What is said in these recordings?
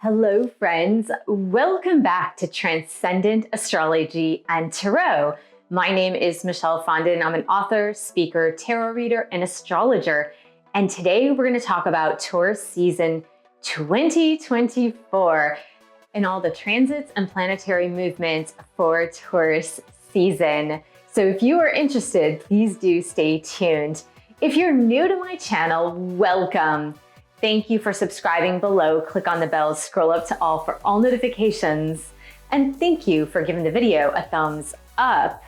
Hello, friends. Welcome back to Transcendent Astrology and Tarot. My name is Michelle Fondin. I'm an author, speaker, tarot reader, and astrologer. And today we're going to talk about Taurus season 2024 and all the transits and planetary movements for Taurus season. So if you are interested, please do stay tuned. If you're new to my channel, welcome. Thank you for subscribing below. Click on the bell, scroll up to all for all notifications. And thank you for giving the video a thumbs up.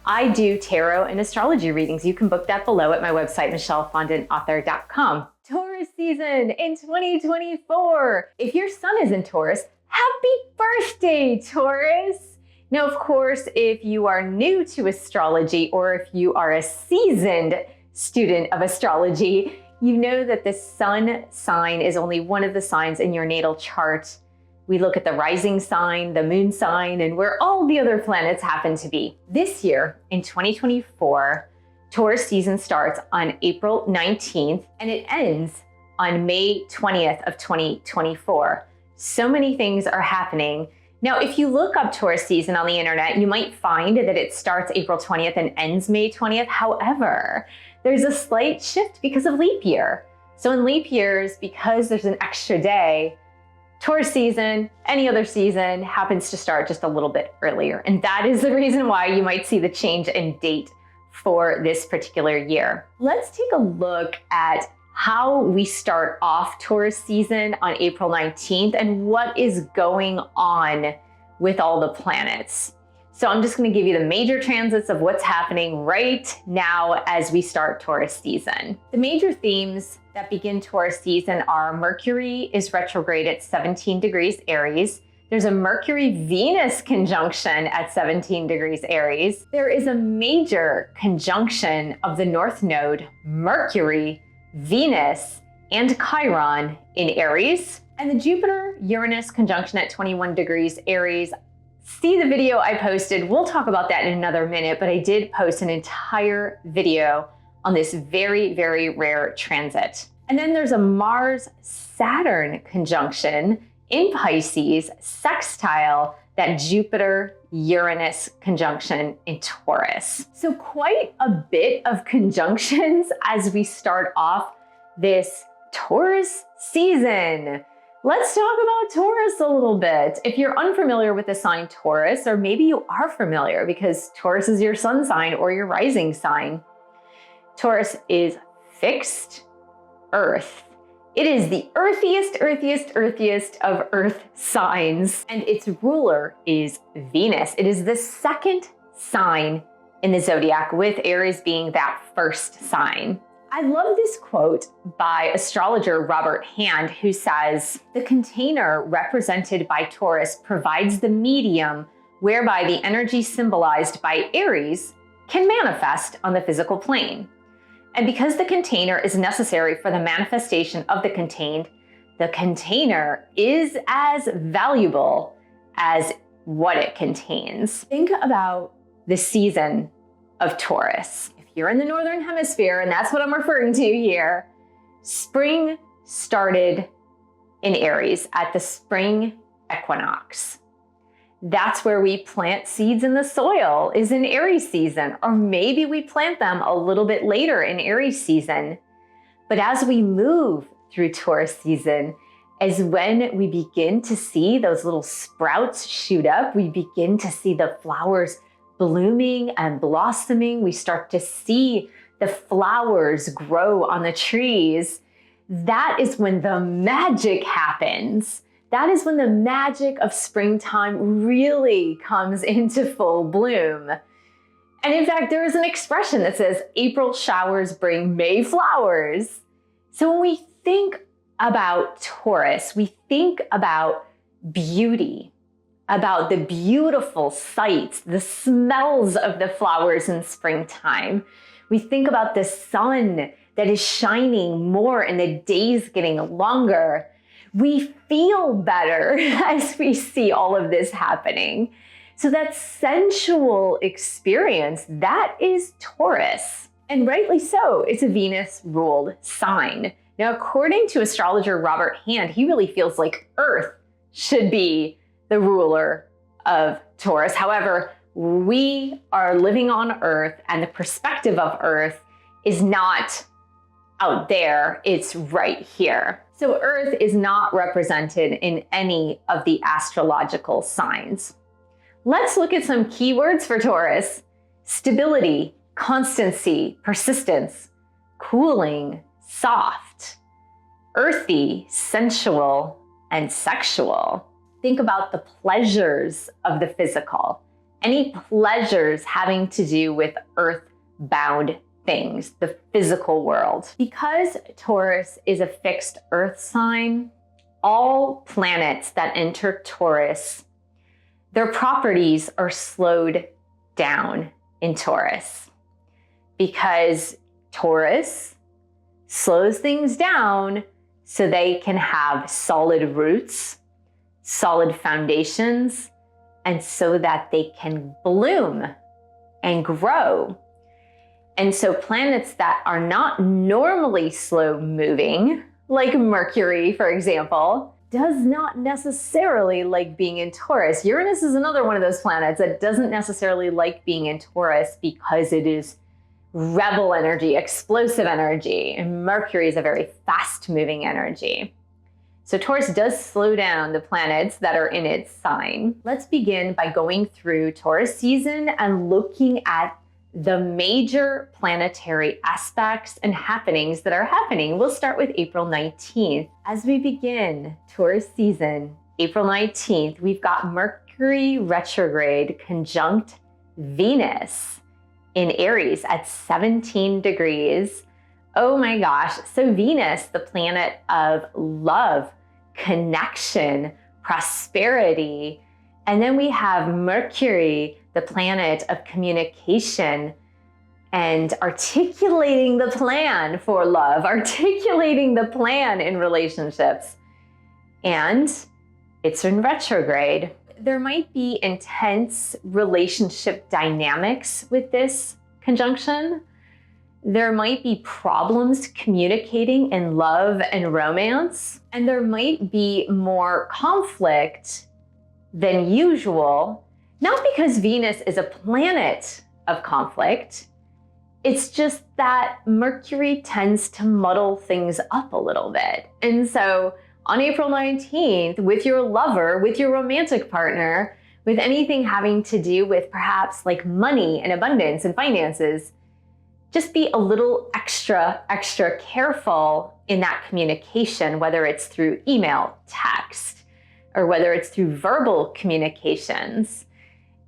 I do tarot and astrology readings. You can book that below at my website, michellefondinauthor.com. Taurus season in 2024. If your sun is in Taurus, happy birthday, Taurus. Now, of course, if you are new to astrology or if you are a seasoned student of astrology, you know that the sun sign is only one of the signs in your natal chart. We look at the rising sign, the moon sign, and where all the other planets happen to be. This year, in 2024, Taurus season starts on April 19th and it ends on May 20th of 2024. So many things are happening. Now, if you look up Taurus season on the internet, you might find that it starts April 20th and ends May 20th. However, there's a slight shift because of leap year. So in leap years, because there's an extra day, Taurus season, any other season, happens to start just a little bit earlier. And that is the reason why you might see the change in date for this particular year. Let's take a look at how we start off Taurus season on April 19th and what is going on with all the planets. So I'm just going to give you the major transits of what's happening right now as we start Taurus season. The major themes that begin Taurus season are Mercury is retrograde at 17 degrees Aries. There's a Mercury-Venus conjunction at 17 degrees Aries. There is a major conjunction of the North Node, Mercury, Venus, and Chiron in Aries. And the Jupiter-Uranus conjunction at 21 degrees Aries. See the video I posted. We'll talk about that in another minute, but I did post an entire video on this very, very rare transit. And then there's a Mars-Saturn conjunction in Pisces, sextile that Jupiter-Uranus conjunction in Taurus. So quite a bit of conjunctions as we start off this Taurus season. Let's talk about Taurus a little bit. If you're unfamiliar with the sign Taurus, or maybe you are familiar because Taurus is your sun sign or your rising sign, Taurus is fixed earth. It is the earthiest of earth signs, and its ruler is Venus. It is the second sign in the zodiac, with Aries being that first sign. I love this quote by astrologer Robert Hand, who says, "The container represented by Taurus provides the medium whereby the energy symbolized by Aries can manifest on the physical plane. And because the container is necessary for the manifestation of the contained, the container is as valuable as what it contains." Think about the season of Taurus. You're in the Northern Hemisphere, and that's what I'm referring to here. Spring started in Aries at the spring equinox. That's where we plant seeds in the soil, is in Aries season, or maybe we plant them a little bit later in Aries season. But as we move through Taurus season is when we begin to see those little sprouts shoot up. We begin to see the flowers blooming and blossoming. We start to see the flowers grow on the trees. That is when the magic happens. That is when the magic of springtime really comes into full bloom. And in fact, there is an expression that says, April showers bring May flowers. So when we think about Taurus, we think about beauty, about the beautiful sights, the smells of the flowers in springtime. We think about the sun that is shining more and the days getting longer. We feel better as we see all of this happening. So that sensual experience, that is Taurus. And rightly so, it's a Venus-ruled sign. Now, according to astrologer Robert Hand, he really feels like Earth should be the ruler of Taurus. However, we are living on Earth, and the perspective of Earth is not out there, it's right here. So Earth is not represented in any of the astrological signs. Let's look at some keywords for Taurus: stability, constancy, persistence, cooling, soft, earthy, sensual, and sexual. Think about the pleasures of the physical. Any pleasures having to do with earth-bound things, the physical world. Because Taurus is a fixed earth sign, all planets that enter Taurus, their properties are slowed down in Taurus, because Taurus slows things down so they can have solid roots, solid foundations, and so that they can bloom and grow. And so planets that are not normally slow moving, like Mercury, for example, does not necessarily like being in Taurus. Uranus is another one of those planets that doesn't necessarily like being in Taurus because it is rebel energy, explosive energy, and Mercury is a very fast-moving energy. So Taurus does slow down the planets that are in its sign. Let's begin by going through Taurus season and looking at the major planetary aspects and happenings that are happening. We'll start with April 19th. As we begin Taurus season, April 19th, we've got Mercury retrograde conjunct Venus in Aries at 17 degrees. Oh my gosh. So Venus, the planet of love, connection, prosperity. And then we have Mercury, the planet of communication and articulating the plan for love, articulating the plan in relationships. And it's in retrograde. There might be intense relationship dynamics with this conjunction. There might be problems communicating in love and romance, and there might be more conflict than usual, not because Venus is a planet of conflict. It's just that Mercury tends to muddle things up a little bit. And so on April 19th, with your lover, with your romantic partner, with anything having to do with perhaps like money and abundance and finances, just be a little extra careful in that communication, whether it's through email, text, or whether it's through verbal communications,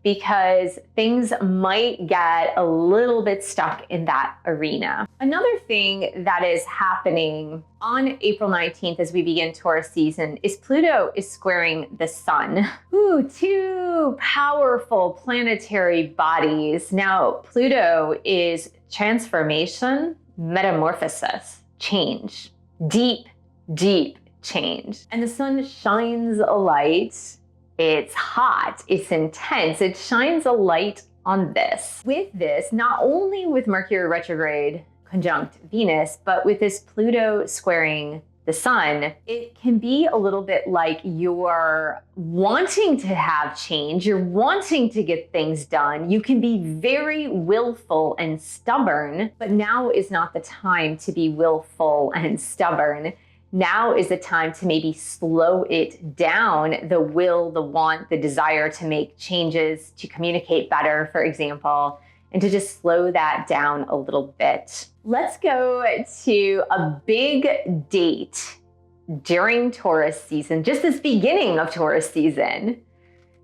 because things might get a little bit stuck in that arena. Another thing that is happening on April 19th as we begin Taurus season is Pluto is squaring the sun. Ooh, two powerful planetary bodies. Now, Pluto is transformation, metamorphosis, change, deep change. And the sun shines a light. It's hot, it's intense, it shines a light on this. With this, not only with Mercury retrograde conjunct Venus, but with this Pluto squaring the sun, it can be a little bit like you're wanting to have change, you're wanting to get things done. You can be very willful and stubborn, but now is not the time to be willful and stubborn. Now is the time to maybe slow it down, the will, the want, the desire to make changes, to communicate better, for example, and to just slow that down a little bit. Let's go to a big date during Taurus season, just this beginning of Taurus season.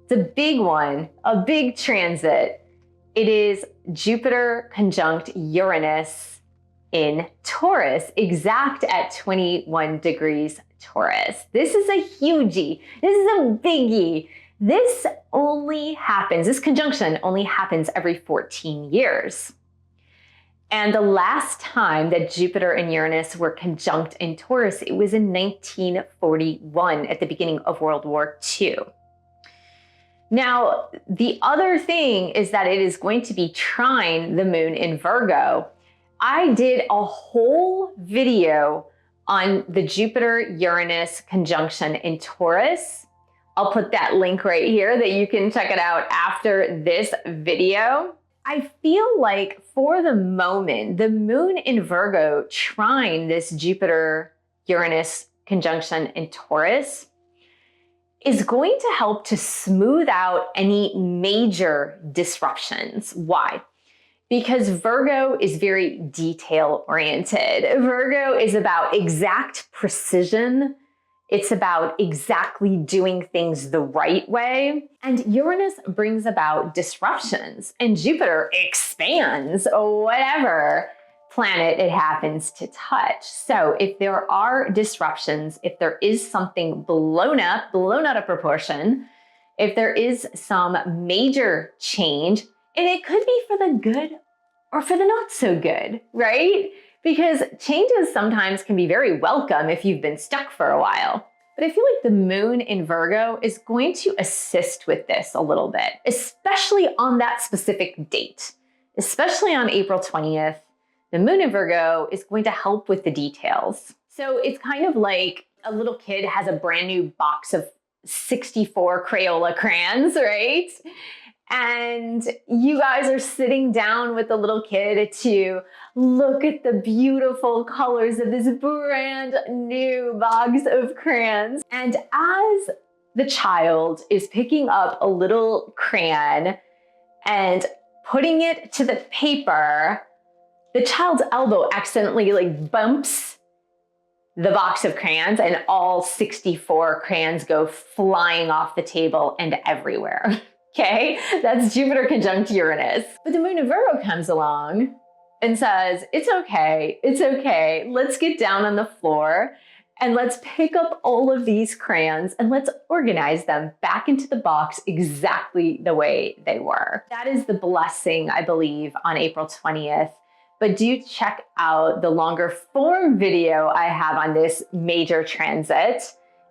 It's a big one, a big transit. It is Jupiter conjunct Uranus in Taurus, exact at 21 degrees Taurus. This is a hugie. This is a biggie. This conjunction only happens every 14 years. And the last time that Jupiter and Uranus were conjunct in Taurus, it was in 1941 at the beginning of World War II. Now, the other thing is that it is going to be trine the moon in Virgo. I did a whole video on the Jupiter-Uranus conjunction in Taurus I'll put that link right here that you can check it out after this video. I feel like for the moment, the moon in Virgo trine this Jupiter-Uranus conjunction in Taurus is going to help to smooth out any major disruptions. Why? Because Virgo is very detail-oriented. Virgo is about exact precision. It's about exactly doing things the right way. And Uranus brings about disruptions, and Jupiter expands whatever planet it happens to touch. So if there are disruptions, if there is something blown out of proportion, if there is some major change, and it could be for the good or for the not so good, right? Because changes sometimes can be very welcome if you've been stuck for a while. But I feel like the moon in Virgo is going to assist with this a little bit, especially on that specific date, especially on April 20th. The moon in Virgo is going to help with the details. So it's kind of like a little kid has a brand new box of 64 Crayola crayons, right? And you guys are sitting down with the little kid to look at the beautiful colors of this brand new box of crayons. And as the child is picking up a little crayon and putting it to the paper, the child's elbow accidentally bumps the box of crayons, and all 64 crayons go flying off the table and everywhere. Okay, that's Jupiter conjunct Uranus. But the moon in Virgo comes along and says, it's okay, let's get down on the floor and let's pick up all of these crayons and let's organize them back into the box exactly the way they were. That is the blessing, I believe, on April 20th. But do check out the longer form video I have on this major transit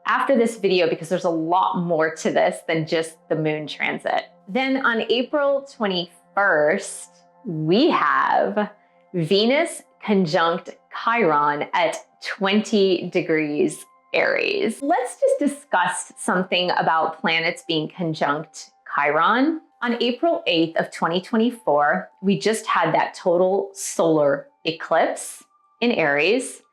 after this video, because there's a lot more to this than just the moon transit. Then on April 21st, we have Venus conjunct Chiron at 20 degrees Aries. Let's just discuss something about planets being conjunct Chiron. On April 8th of 2024, we just had that total solar eclipse in Aries,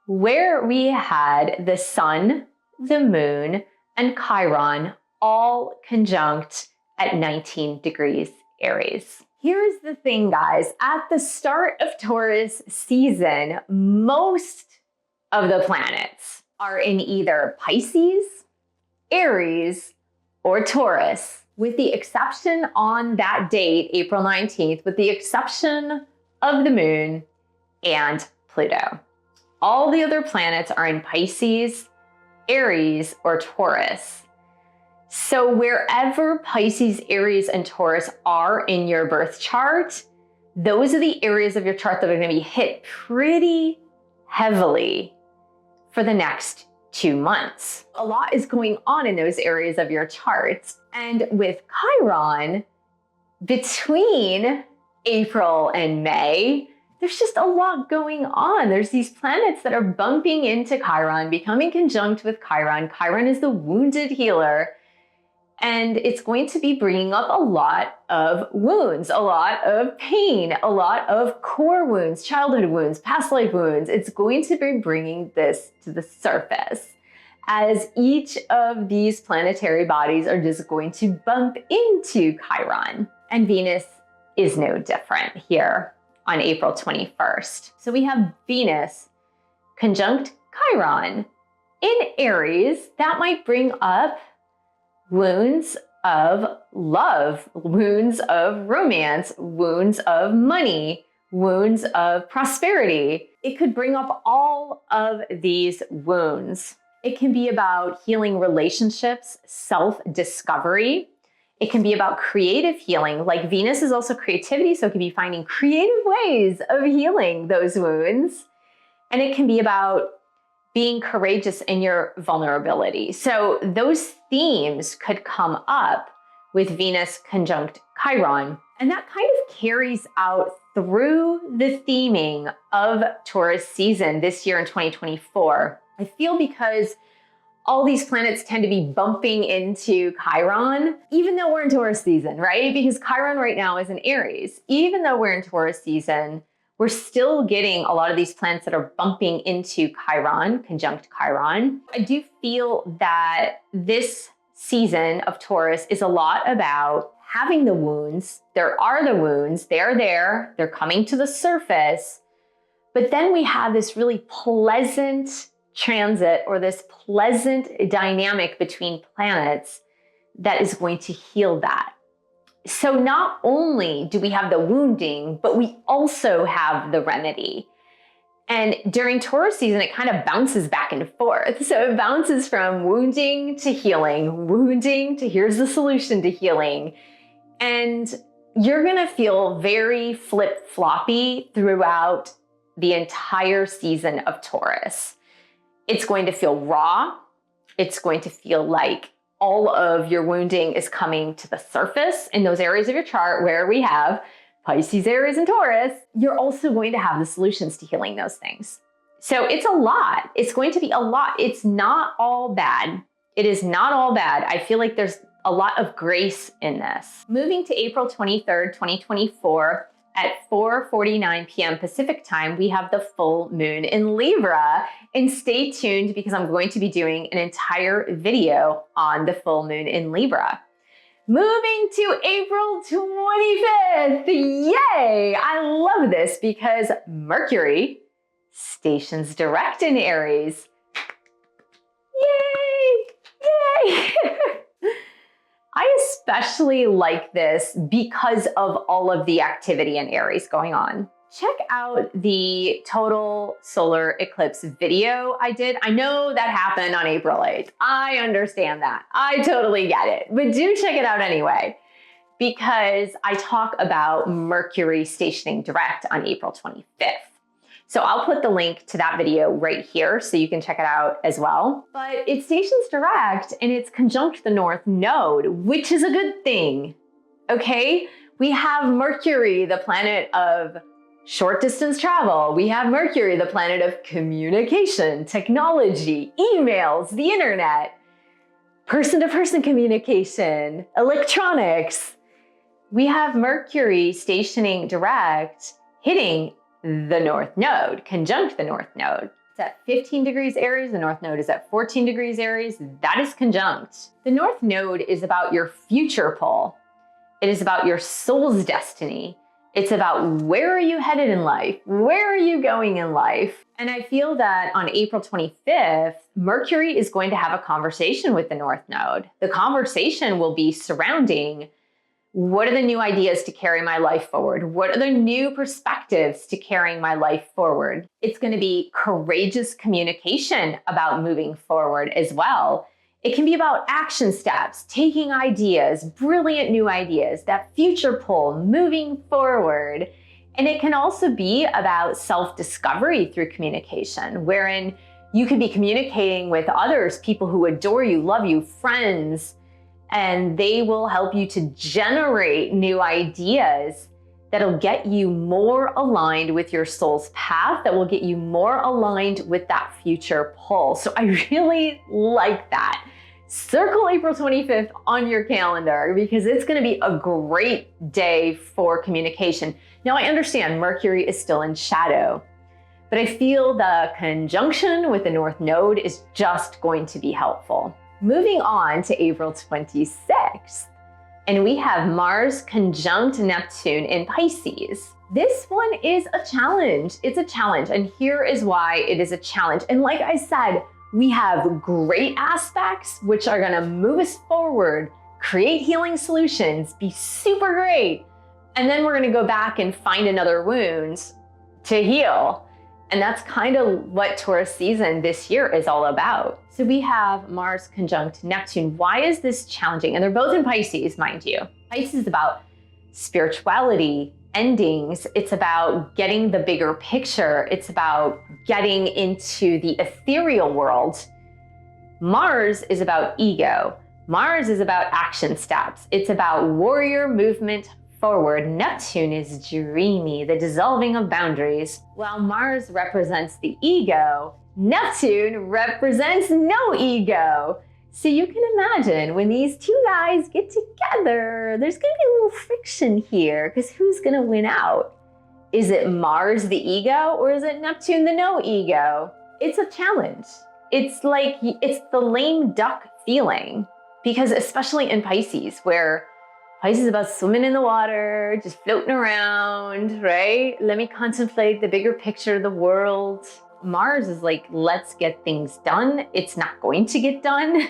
where we had the sun, the moon, and Chiron all conjunct at 19 degrees Aries. Here's the thing, guys. At the start of Taurus season, most of the planets are in either Pisces, Aries, or Taurus, with the exception on that date, April 19th, with the exception of the moon and Pluto. All the other planets are in Pisces, Aries, or Taurus. So wherever Pisces, Aries, and Taurus are in your birth chart, those are the areas of your chart that are going to be hit pretty heavily for the next 2 months. A lot is going on in those areas of your charts. And with Chiron, between April and May, there's just a lot going on. There's these planets that are bumping into Chiron, becoming conjunct with Chiron. Chiron is the wounded healer. And it's going to be bringing up a lot of wounds, a lot of pain, a lot of core wounds, childhood wounds, past life wounds. It's going to be bringing this to the surface, as each of these planetary bodies are just going to bump into Chiron. And Venus is no different here on April 21st. So we have Venus conjunct Chiron in Aries. That might bring up wounds of love, wounds of romance, wounds of money, wounds of prosperity. It could bring up all of these wounds. It can be about healing relationships, self-discovery. It can be about creative healing. Like Venus is also creativity, so it can be finding creative ways of healing those wounds. And it can be about being courageous in your vulnerability. So those themes could come up with Venus conjunct Chiron. And that kind of carries out through the theming of Taurus season this year in 2024. I feel because all these planets tend to be bumping into Chiron, even though we're in Taurus season, right? Because Chiron right now is in Aries. Even though we're in Taurus season, we're still getting a lot of these planets that are bumping into Chiron, conjunct Chiron. I do feel that this season of Taurus is a lot about having the wounds. There are the wounds, they're there, they're coming to the surface, but then we have this really pleasant transit or this pleasant dynamic between planets that is going to heal that. So not only do we have the wounding, but we also have the remedy. And during Taurus season, it kind of bounces back and forth. So it bounces from wounding to healing, wounding to here's the solution to healing. And you're gonna feel very flip-floppy throughout the entire season of Taurus. It's going to feel raw. It's going to feel like all of your wounding is coming to the surface in those areas of your chart where we have Pisces, Aries, and Taurus. You're also going to have the solutions to healing those things. So it's a lot. It's going to be a lot. It's not all bad. It is not all bad. I feel like there's a lot of grace in this. Moving to April 23rd, 2024, at 4:49 p.m. Pacific time, we have the full moon in Libra. And stay tuned because I'm going to be doing an entire video on the full moon in Libra. Moving to April 25th, yay! I love this because Mercury stations direct in Aries. Yay! Yay! I especially like this because of all of the activity in Aries going on. Check out the total solar eclipse video I did. I know that happened on April 8th. I understand that. I totally get it. But do check it out anyway, because I talk about Mercury stationing direct on April 25th. So I'll put the link to that video right here so you can check it out as well. But it stations direct and it's conjunct the North Node, which is a good thing, okay? We have Mercury, the planet of short distance travel. We have Mercury, the planet of communication, technology, emails, the internet, person-to-person communication, electronics. We have Mercury stationing direct, hitting the North Node, conjunct the North Node. It's at 15 degrees Aries. The North Node is at 14 degrees Aries. That is conjunct. The North Node is about your future pole. It is about your soul's destiny. It's about where are you headed in life? Where are you going in life? And I feel that on April 25th, Mercury is going to have a conversation with the North Node. The conversation will be surrounding what are the new ideas to carry my life forward? What are the new perspectives to carrying my life forward? It's going to be courageous communication about moving forward as well. It can be about action steps, taking ideas, brilliant new ideas, that future pull, moving forward. And it can also be about self-discovery through communication, wherein you could be communicating with others, people who adore you, love you, friends, and they will help you to generate new ideas that'll get you more aligned with your soul's path, that will get you more aligned with that future pull. So I really like that. Circle April 25th on your calendar because it's going to be a great day for communication. Now I understand Mercury is still in shadow, but I feel the conjunction with the North Node is just going to be helpful. Moving on to April 26th, and we have Mars conjunct Neptune in Pisces. This one is a challenge. It's a challenge, and here is why it is a challenge. And like I said, we have great aspects which are gonna move us forward, create healing solutions, be super great. And then we're gonna go back and find another wound to heal. And that's kind of what Taurus season this year is all about. So we have Mars conjunct Neptune. Why is this challenging? And they're both in Pisces, mind you. Pisces is about spirituality, endings. It's about getting the bigger picture. It's about getting into the ethereal world. Mars is about ego. Mars is about action steps. It's about warrior movement forward. Neptune is dreamy, the dissolving of boundaries. While Mars represents the ego, Neptune represents no ego. So you can imagine when these two guys get together, there's gonna be a little friction here because who's gonna win out? Is it Mars, the ego, or is it Neptune, the no ego? It's a challenge. It's like, it's the lame duck feeling, because especially in Pisces, where Pisces is about swimming in the water, just floating around, right? Let me contemplate the bigger picture of the world. Mars is like, let's get things done. It's not going to get done.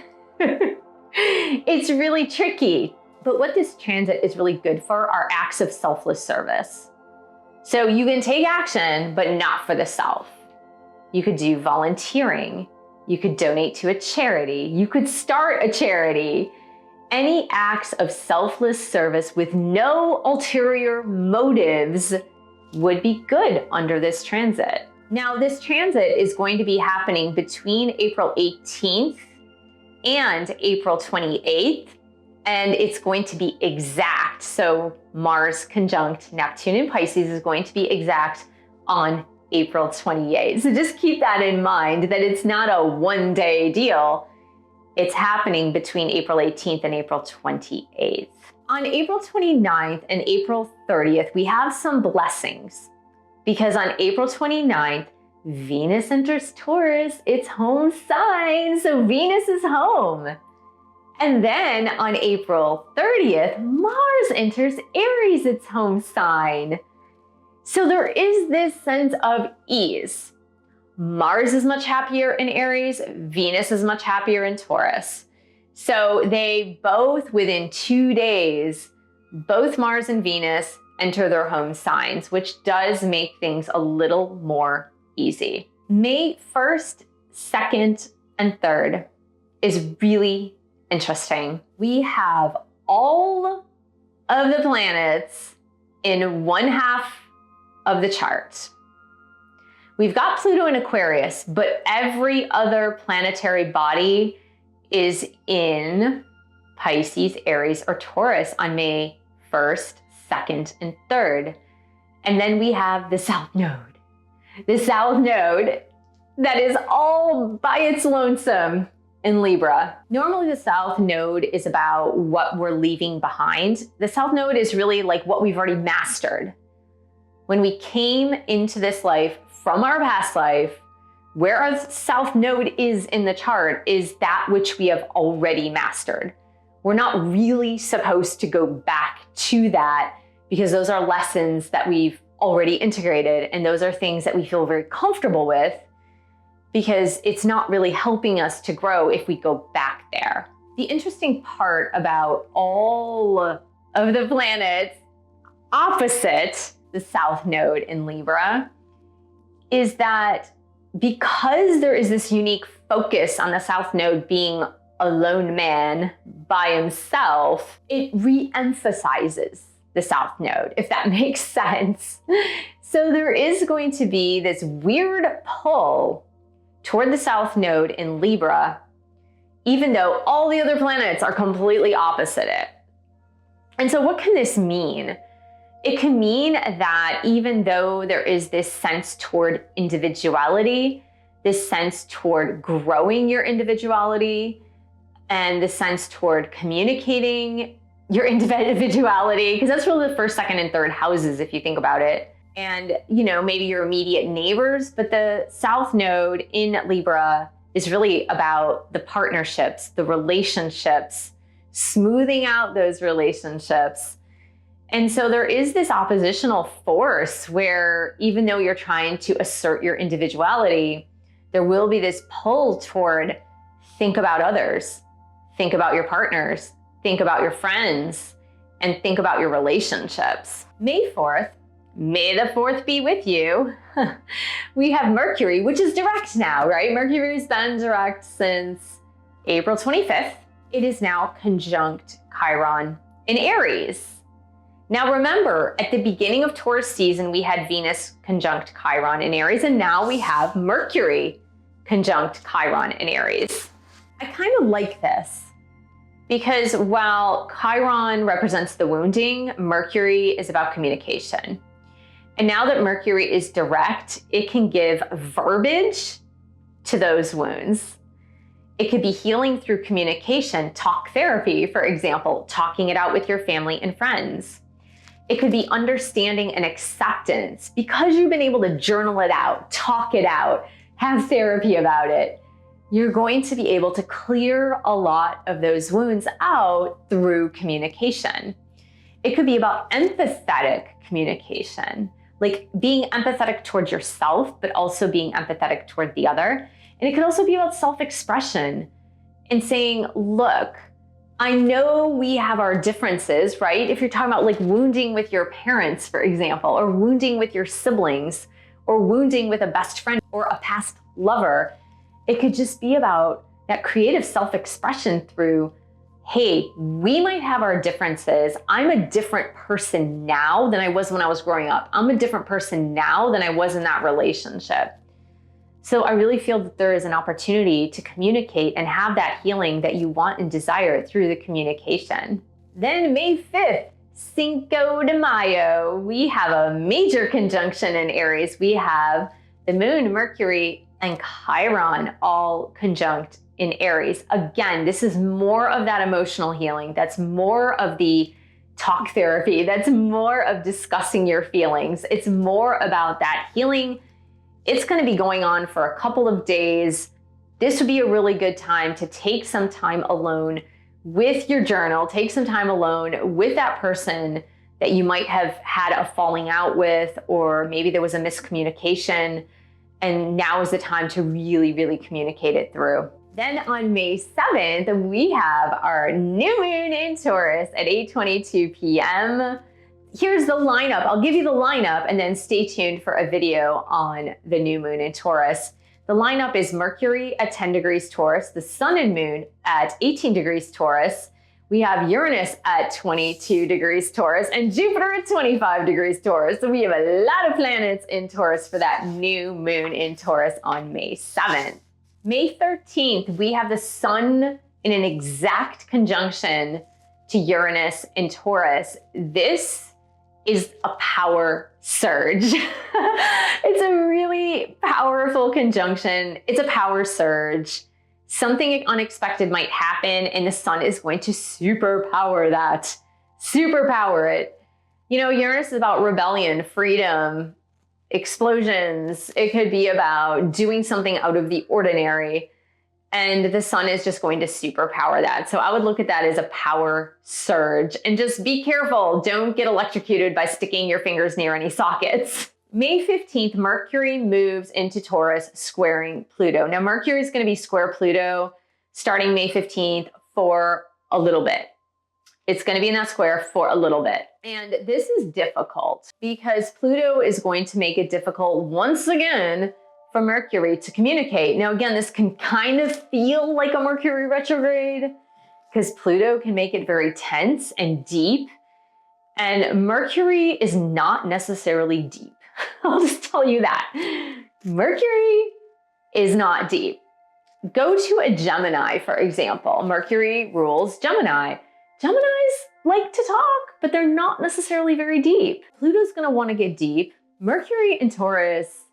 It's really tricky. But what this transit is really good for are acts of selfless service. So you can take action, but not for the self. You could do volunteering. You could donate to a charity. You could start a charity. Any acts of selfless service with no ulterior motives would be good under this transit. Now, this transit is going to be happening between April 18th and April 28th, and it's going to be exact. So Mars conjunct Neptune in Pisces is going to be exact on April 28th. So just keep that in mind, that it's not a one-day deal. It's happening between April 18th and April 28th. On April 29th and April 30th, we have some blessings, because on April 29th, Venus enters Taurus, its home sign, so Venus is home. And then on April 30th, Mars enters Aries, its home sign. So there is this sense of ease. Mars is much happier in Aries, Venus is much happier in Taurus. So they both, within 2 days, both Mars and Venus enter their home signs, which does make things a little more easy. May 1st, 2nd, and 3rd is really interesting. We have all of the planets in one half of the chart. We've got Pluto in Aquarius, but every other planetary body is in Pisces, Aries, or Taurus on May 1st, 2nd, and 3rd. And then we have the South Node. The South Node that is all by its lonesome in Libra. Normally the South Node is about what we're leaving behind. The South Node is really like what we've already mastered. When we came into this life from our past life, where our South Node is in the chart is that which we have already mastered. We're not really supposed to go back to that, because those are lessons that we've already integrated, and those are things that we feel very comfortable with, because it's not really helping us to grow if we go back there. The interesting part about all of the planets opposite the South Node in Libra is that because there is this unique focus on the South Node being a lone man by himself, it re-emphasizes the South Node, if that makes sense. So there is going to be this weird pull toward the South Node in Libra, even though all the other planets are completely opposite it. And so what can this mean? It can mean that even though there is this sense toward individuality, this sense toward growing your individuality, and the sense toward communicating your individuality, because that's really the first, second, and third houses, if you think about it. And, you know, maybe your immediate neighbors, but the South Node in Libra is really about the partnerships, the relationships, smoothing out those relationships. And so there is this oppositional force where even though you're trying to assert your individuality, there will be this pull toward think about others, think about your partners, think about your friends, and think about your relationships. May 4th, May the 4th be with you. We have Mercury, which is direct now, right? Mercury's been direct since April 25th. It is now conjunct Chiron in Aries. Now remember, at the beginning of Taurus season, we had Venus conjunct Chiron in Aries, and now we have Mercury conjunct Chiron in Aries. I kind of like this because while Chiron represents the wounding, Mercury is about communication. And now that Mercury is direct, it can give verbiage to those wounds. It could be healing through communication, talk therapy, for example, talking it out with your family and friends. It could be understanding and acceptance. Because you've been able to journal it out, talk it out, have therapy about it, you're going to be able to clear a lot of those wounds out through communication. It could be about empathetic communication, like being empathetic towards yourself, but also being empathetic toward the other. And it could also be about self-expression and saying, look, I know we have our differences, right? If you're talking about like wounding with your parents, for example, or wounding with your siblings, or wounding with a best friend or a past lover, it could just be about that creative self-expression through, hey, we might have our differences. I'm a different person now than I was when I was growing up. I'm a different person now than I was in that relationship. So I really feel that there is an opportunity to communicate and have that healing that you want and desire through the communication. Then May 5th, Cinco de Mayo, we have a major conjunction in Aries. We have the moon, Mercury, and Chiron all conjunct in Aries. Again, this is more of that emotional healing. That's more of the talk therapy. That's more of discussing your feelings. It's more about that healing. It's going to be going on for a couple of days. This would be a really good time to take some time alone with your journal, take some time alone with that person that you might have had a falling out with, or maybe there was a miscommunication, and now is the time to really, really communicate it through. Then on May 7th, we have our new moon in Taurus at 8:22 p.m. Here's the lineup. I'll give you the lineup and then stay tuned for a video on the new moon in Taurus. The lineup is Mercury at 10 degrees Taurus, the sun and moon at 18 degrees Taurus. We have Uranus at 22 degrees Taurus and Jupiter at 25 degrees Taurus. So we have a lot of planets in Taurus for that new moon in Taurus on May 7th. May 13th, we have the sun in an exact conjunction to Uranus in Taurus. This is a power surge. It's a really powerful conjunction. It's a power surge. Something unexpected might happen and the sun is going to superpower that, superpower it. You know, Uranus is about rebellion, freedom, explosions. It could be about doing something out of the ordinary. And the sun is just going to superpower that. So I would look at that as a power surge. And just be careful. Don't get electrocuted by sticking your fingers near any sockets. May 15th, Mercury moves into Taurus, squaring Pluto. Now, Mercury is going to be square Pluto starting May 15th for a little bit. It's going to be in that square for a little bit. And this is difficult because Pluto is going to make it difficult once again for Mercury to communicate. Now, again, this can kind of feel like a Mercury retrograde because Pluto can make it very tense and deep. And Mercury is not necessarily deep. I'll just tell you that. Mercury is not deep. Go to a Gemini, for example. Mercury rules Gemini. Geminis like to talk, but they're not necessarily very deep. Pluto's going to want to get deep. Mercury in Taurus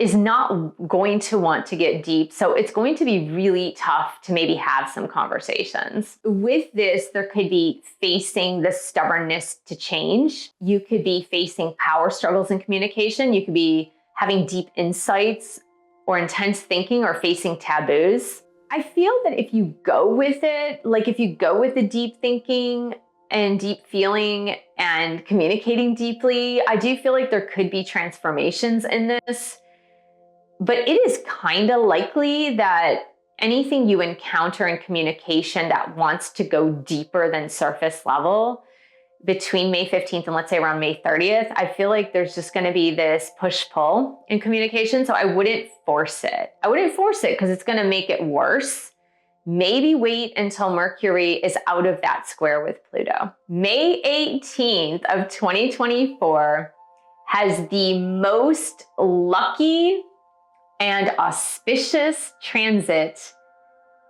is not going to want to get deep. So it's going to be really tough to maybe have some conversations. With this, there could be facing the stubbornness to change. You could be facing power struggles in communication. You could be having deep insights or intense thinking or facing taboos. I feel that if you go with it, like if you go with the deep thinking and deep feeling and communicating deeply, I do feel like there could be transformations in this. But it is kind of likely that anything you encounter in communication that wants to go deeper than surface level between May 15th and let's say around May 30th, I feel like there's just going to be this push-pull in communication. So I wouldn't force it. I wouldn't force it because it's going to make it worse. Maybe wait until Mercury is out of that square with Pluto. May 18th of 2024 has the most lucky and auspicious transit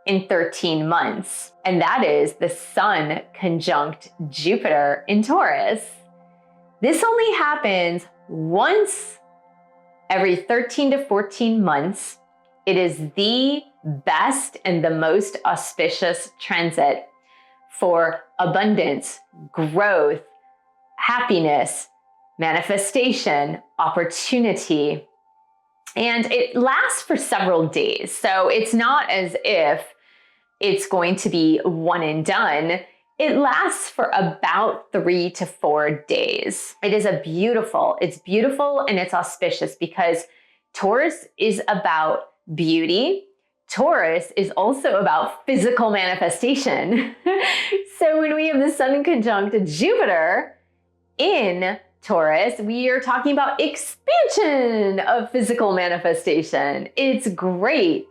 in 13 months. And that is the sun conjunct Jupiter in Taurus. This only happens once every 13 to 14 months. It is the best and the most auspicious transit for abundance, growth, happiness, manifestation, opportunity. And it lasts for several days. So it's not as if it's going to be one and done. It lasts for about 3 to 4 days. It's beautiful and it's auspicious because Taurus is about beauty. Taurus is also about physical manifestation. So when we have the Sun conjunct Jupiter in Taurus, we are talking about expansion of physical manifestation. It's great.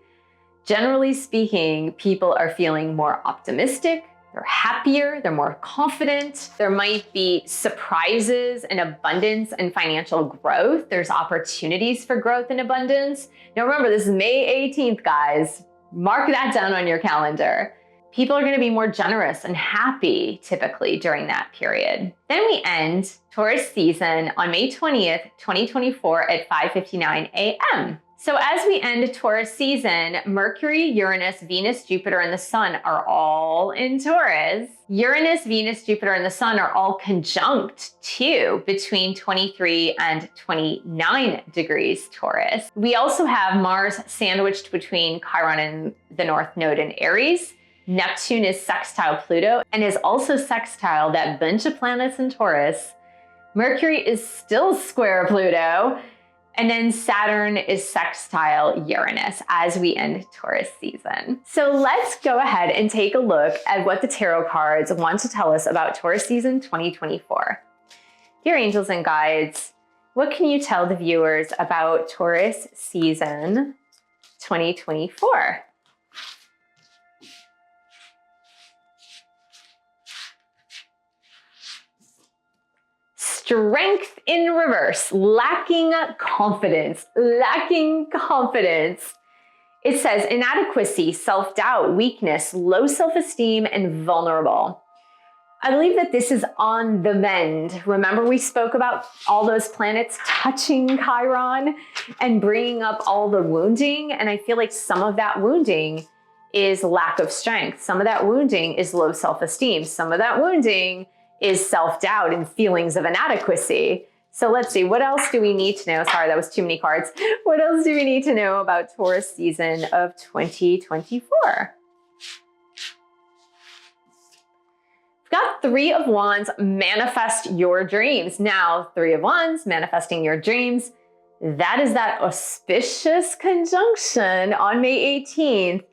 Generally speaking, people are feeling more optimistic, they're happier, they're more confident. There might be surprises and abundance and financial growth. There's opportunities for growth and abundance. Now remember, this is May 18th, guys. Mark that down on your calendar. People are going to be more generous and happy typically during that period. Then we end Taurus season on May 20th, 2024 at 5:59 a.m. So as we end Taurus season, Mercury, Uranus, Venus, Jupiter, and the Sun are all in Taurus. Uranus, Venus, Jupiter, and the Sun are all conjunct too between 23 and 29 degrees Taurus. We also have Mars sandwiched between Chiron and the North Node in Aries. Neptune is sextile Pluto and is also sextile that bunch of planets in Taurus. Mercury is still square Pluto. And then Saturn is sextile Uranus as we end Taurus season. So let's go ahead and take a look at what the tarot cards want to tell us about Taurus season 2024. Dear angels and guides, what can you tell the viewers about Taurus season 2024? Strength in reverse, lacking confidence. It says inadequacy, self-doubt, weakness, low self-esteem, and vulnerable. I believe that this is on the mend. Remember we spoke about all those planets touching Chiron and bringing up all the wounding, and I feel like some of that wounding is lack of strength. Some of that wounding is low self-esteem. Some of that wounding is self-doubt and feelings of inadequacy. So let's see, what else do we need to know? Sorry, that was too many cards. What else do we need to know about Taurus season of 2024? We've got 3 of Wands, manifest your dreams. Now, 3 of Wands, manifesting your dreams. That is that auspicious conjunction on May 18th.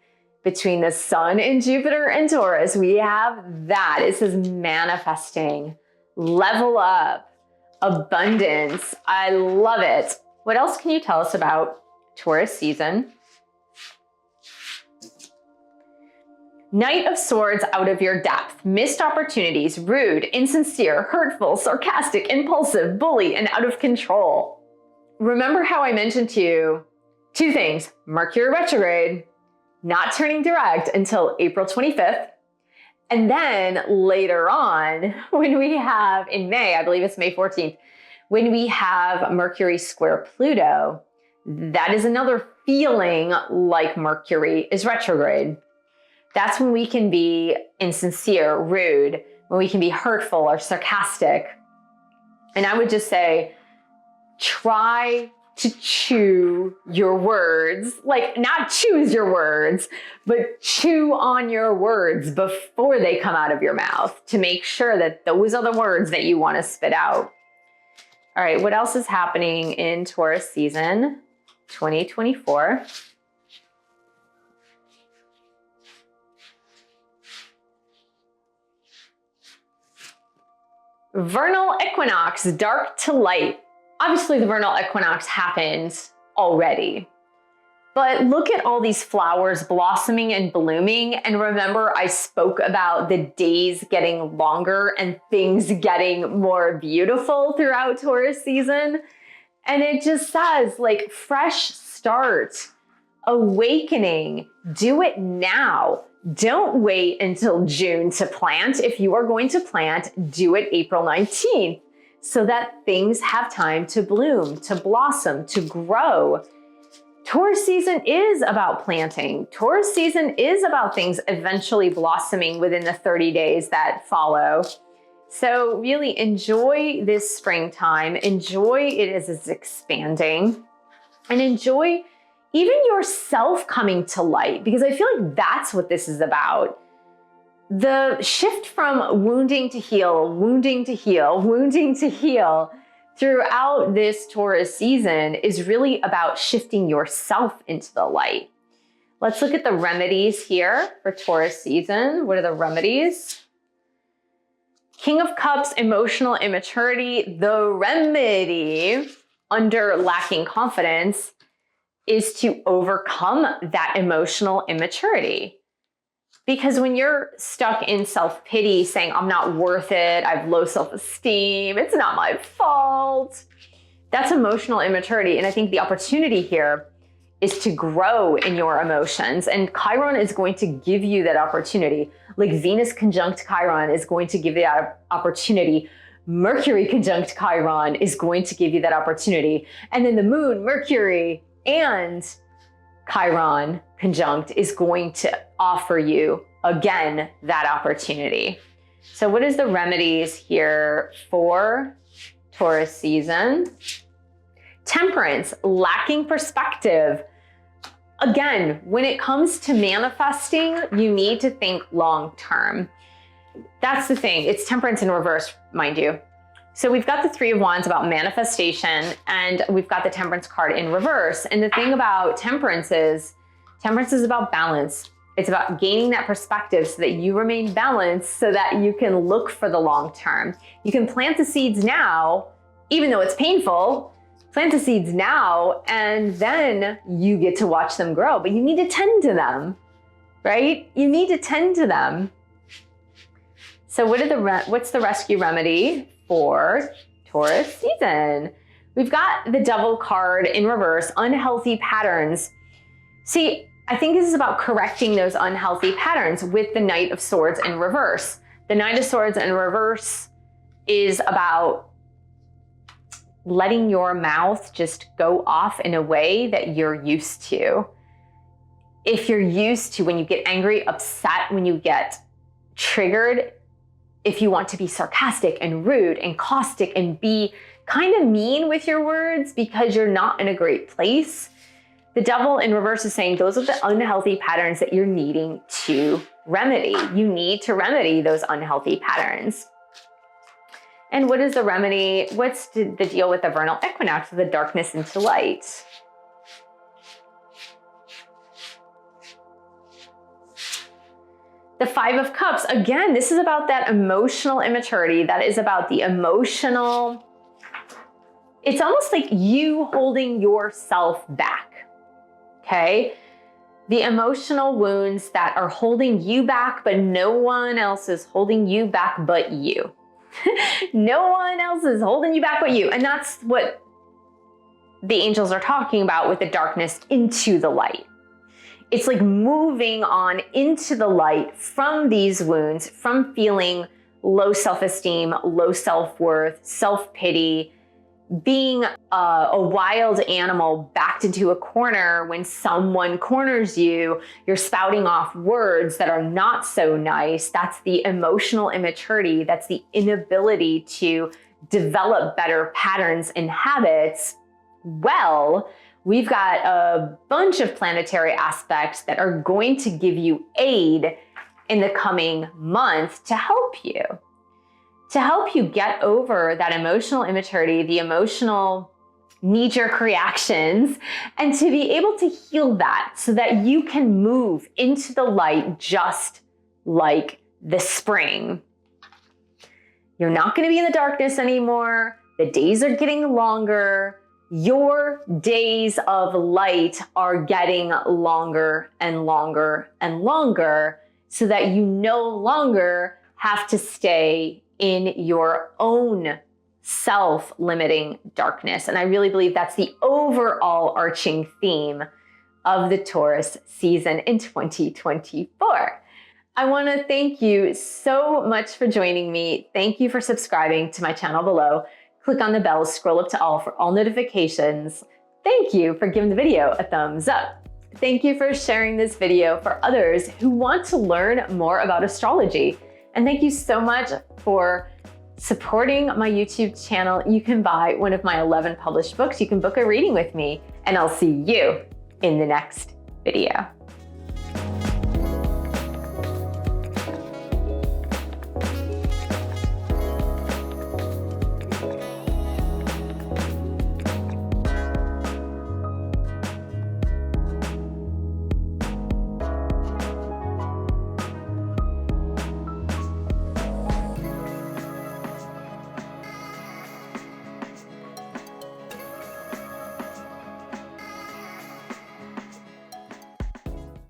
Between the Sun and Jupiter and Taurus, we have that. It says manifesting, level up, abundance. I love it. What else can you tell us about Taurus season? Knight of Swords out of your depth, missed opportunities, rude, insincere, hurtful, sarcastic, impulsive, bully, and out of control. Remember how I mentioned to you 2 things, Mercury retrograde, not turning direct until April 25th. And then later on, when we have in May, I believe it's May 14th, when we have Mercury square Pluto, that is another feeling like Mercury is retrograde. That's when we can be insincere, rude, when we can be hurtful or sarcastic. And I would just say, try to chew your words, like not choose your words, but chew on your words before they come out of your mouth to make sure that those are the words that you want to spit out. All right, what else is happening in Taurus season 2024? Vernal equinox, dark to light. Obviously, the vernal equinox happened already, but look at all these flowers blossoming and blooming. And remember, I spoke about the days getting longer and things getting more beautiful throughout Taurus season. And it just says like fresh start, awakening, do it now. Don't wait until June to plant. If you are going to plant, do it April 19th. So that things have time to bloom, to blossom, to grow. Taurus season is about planting. Taurus season is about things eventually blossoming within the 30 days that follow. So really enjoy this springtime. Enjoy it as it's expanding, and enjoy even yourself coming to light, because I feel like that's what this is about. The shift from wounding to heal, wounding to heal, wounding to heal throughout this Taurus season is really about shifting yourself into the light. Let's look at the remedies here for Taurus season. What are the remedies? King of Cups, emotional immaturity. The remedy under lacking confidence is to overcome that emotional immaturity. Because when you're stuck in self-pity, saying, I'm not worth it, I have low self-esteem, it's not my fault, that's emotional immaturity. And I think the opportunity here is to grow in your emotions. And Chiron is going to give you that opportunity. Like Venus conjunct Chiron is going to give you that opportunity. Mercury conjunct Chiron is going to give you that opportunity. And then the moon, Mercury, and Chiron conjunct is going to offer you, again, that opportunity. So what is the remedies here for Taurus season? Temperance, lacking perspective. Again, when it comes to manifesting, you need to think long term. That's the thing. It's temperance in reverse, mind you. So we've got the Three of Wands about manifestation, and we've got the Temperance card in reverse. And the thing about temperance is about balance. It's about gaining that perspective so that you remain balanced, so that you can look for the long term. You can plant the seeds now, even though it's painful. Plant the seeds now, and then you get to watch them grow. But you need to tend to them, right? You need to tend to them. So what's the rescue remedy for Taurus season? We've got the Devil card in reverse, unhealthy patterns. See, I think this is about correcting those unhealthy patterns with the Knight of Swords in reverse. The Knight of Swords in reverse is about letting your mouth just go off in a way that you're used to. If you're used to, when you get angry, upset, when you get triggered, if you want to be sarcastic and rude and caustic and be kind of mean with your words because you're not in a great place, the Devil in reverse is saying those are the unhealthy patterns that you're needing to remedy. You need to remedy those unhealthy patterns. And what is the remedy? What's the deal with the vernal equinox, the darkness into light? The Five of Cups, again, this is about that emotional immaturity. That is about the emotional, it's almost like you holding yourself back, okay? The emotional wounds that are holding you back, but no one else is holding you back but you. No one else is holding you back but you. And that's what the angels are talking about with the darkness into the light. It's like moving on into the light from these wounds, from feeling low self-esteem, low self-worth, self-pity, being a wild animal backed into a corner. When someone corners you, you're spouting off words that are not so nice. That's the emotional immaturity. That's the inability to develop better patterns and habits. Well, we've got a bunch of planetary aspects that are going to give you aid in the coming month to help you get over that emotional immaturity, the emotional knee-jerk reactions, and to be able to heal that so that you can move into the light just like the spring. You're not going to be in the darkness anymore. The days are getting longer. Your days of light are getting longer and longer and longer, so that you no longer have to stay in your own self-limiting darkness. And I really believe that's the overall arching theme of the Taurus season in 2024. I want to thank you so much for joining me. Thank you for subscribing to my channel below. Click on the bell, scroll up to all for all notifications. Thank you for giving the video a thumbs up. Thank you for sharing this video for others who want to learn more about astrology. And thank you so much for supporting my YouTube channel. You can buy one of my 11 published books. You can book a reading with me, and I'll see you in the next video.